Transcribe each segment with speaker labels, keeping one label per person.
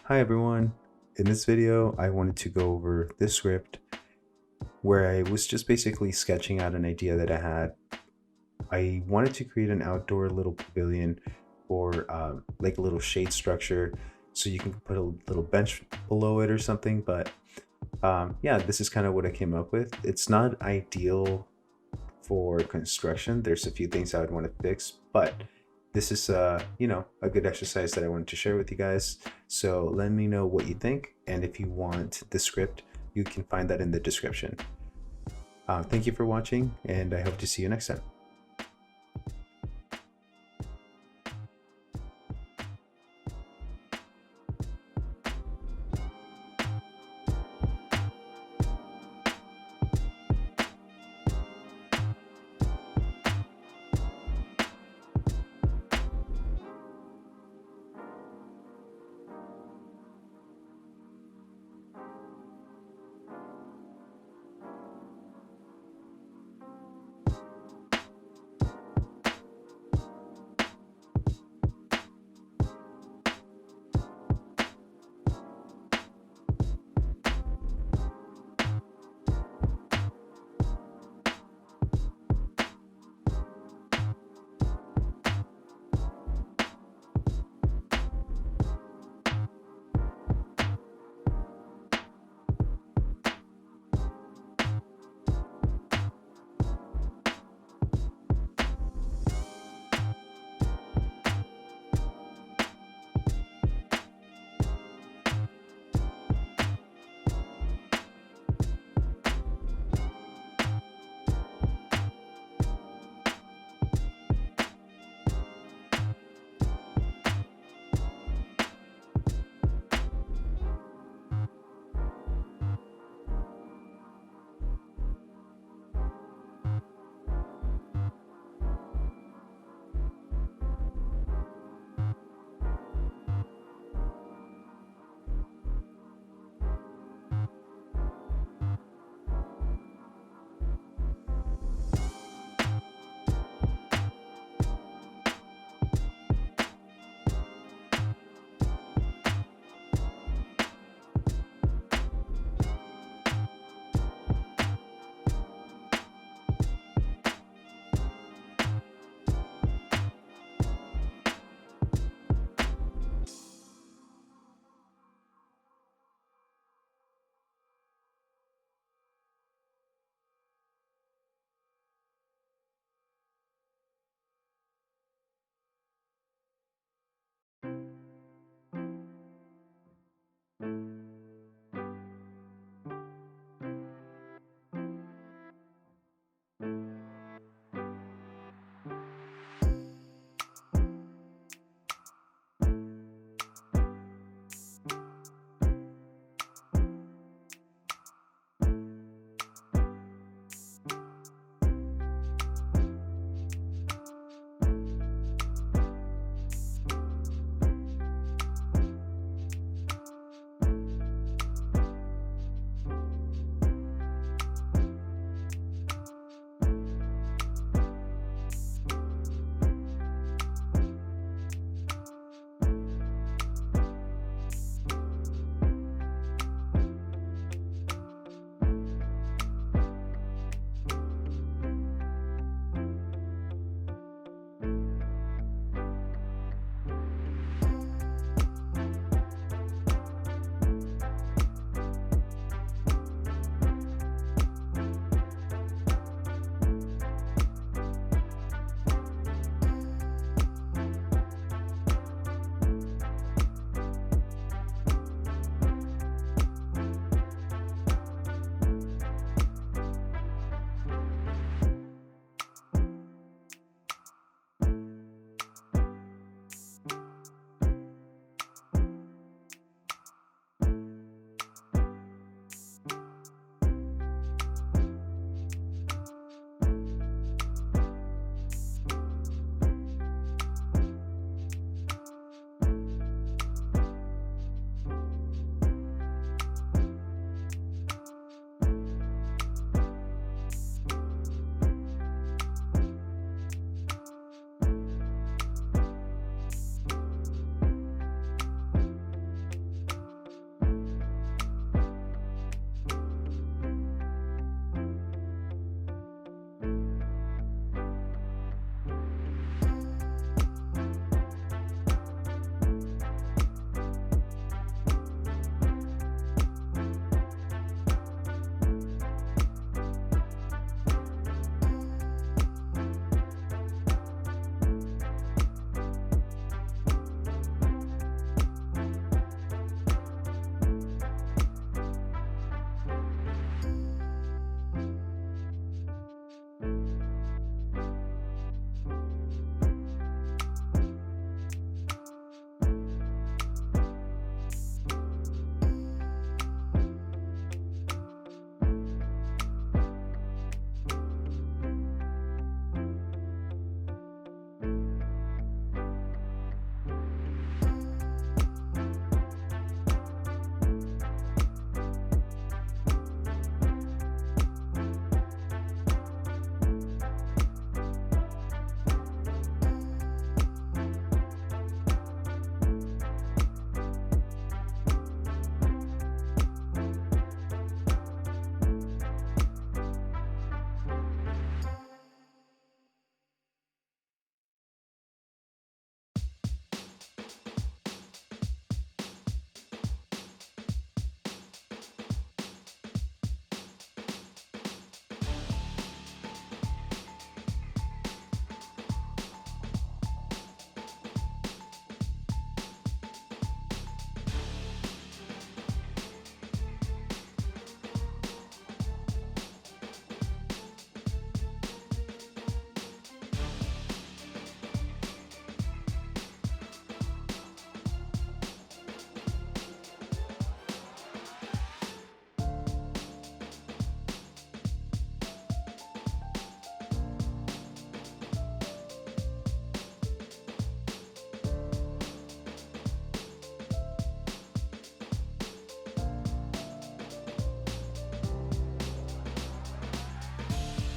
Speaker 1: Hi everyone. In this video, I wanted to go over this script where I was just basically sketching out an idea that I had. I wanted to create an outdoor little pavilion or like a little shade structure so you can put a little bench below it or something. But yeah, this is kind of what I came up with. It's not ideal for construction. There's a few things I would want to fix, but this is a good exercise that I wanted to share with you guys. So let me know what you think, and if you want the script, you can find that in the description. Thank you for watching, and I hope to see you next time.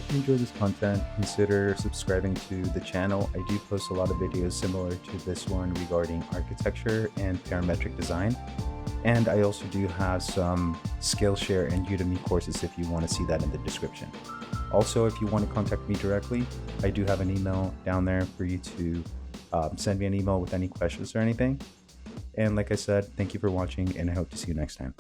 Speaker 1: if you enjoy this content, consider subscribing to the channel. I do post a lot of videos similar to this one regarding architecture and parametric design. And I also do have some Skillshare and Udemy courses if you want to see that in the description. Also, if you want to contact me directly, I do have an email down there for you to send me an email with any questions or anything. And like I said, thank you for watching, and I hope to see you next time.